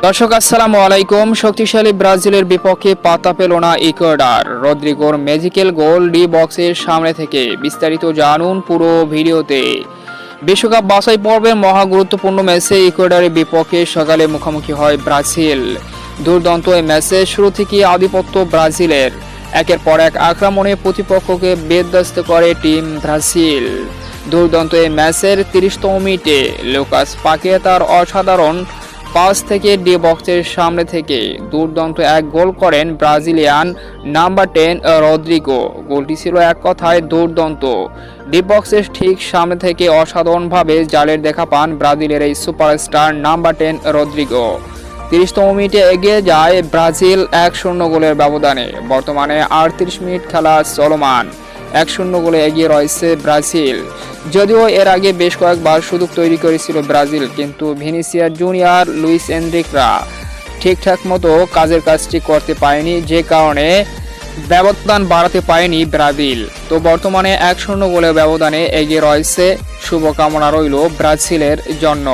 দর্শক আসসালামু আলাইকুম। শক্তিশালী ব্রাজিলের বিপক্ষে পাতা পেল না ইকুয়েডর। রদ্রিগোর ম্যাজিক্যাল গোল ডি বক্সের সামনে থেকে। বিস্তারিত জানুন পুরো ভিডিওতে। বিশ্বকাপ বাছাই পর্বের মহা গুরুত্বপূর্ণ ম্যাচে ইকুয়েডরের বিপক্ষে সকালে মুখোমুখি হয় ব্রাজিল। দুর্দান্ত এই ম্যাচে শুরু থেকে আধিপত্য ব্রাজিলের। একের পর এক আক্রমণে প্রতিপক্ষকে বিধ্বস্ত করে টিম ব্রাজিল। দুর্দান্ত এই ম্যাচের 30তম মিনিটে লুকাস পাকেতার অসাধারণ পাস থেকে ডি বক্সের সামনে থেকে দুর্দান্ত এক গোল করেন ব্রাজিলিয়ান নাম্বার 10 রদ্রিগো। গোলটি ছিল এক কথায় দুর্দান্ত। ডি বক্সের ঠিক সামনে থেকে অসাধারণভাবে জালের দেখা পান ব্রাজিলের এই সুপারস্টার নাম্বার 10 রদ্রিগো। 30তম মিনিটে এগিয়ে যায় ব্রাজিল 1-0 গোলের ব্যবধানে। বর্তমানে 38 মিনিট খেলা চলমান। 1-0 গোলে এগিয়ে রয়েছে ব্রাজিল। যদিও এর আগে বেশ কয়েকবার সুযোগ তৈরি করেছিল ব্রাজিল, কিন্তু ভিনিসিয়াস জুনিয়র, লুইস এনরিকরা ঠিকঠাক মতো কাজের কাজটি করতে পারেনি, যে কারণে ব্যবধান বাড়াতে পারেনি ব্রাজিল। তো বর্তমানে 1-0 গোলের ব্যবধানে এগিয়ে রয়েছে। শুভকামনা রইল ব্রাজিলের জন্য।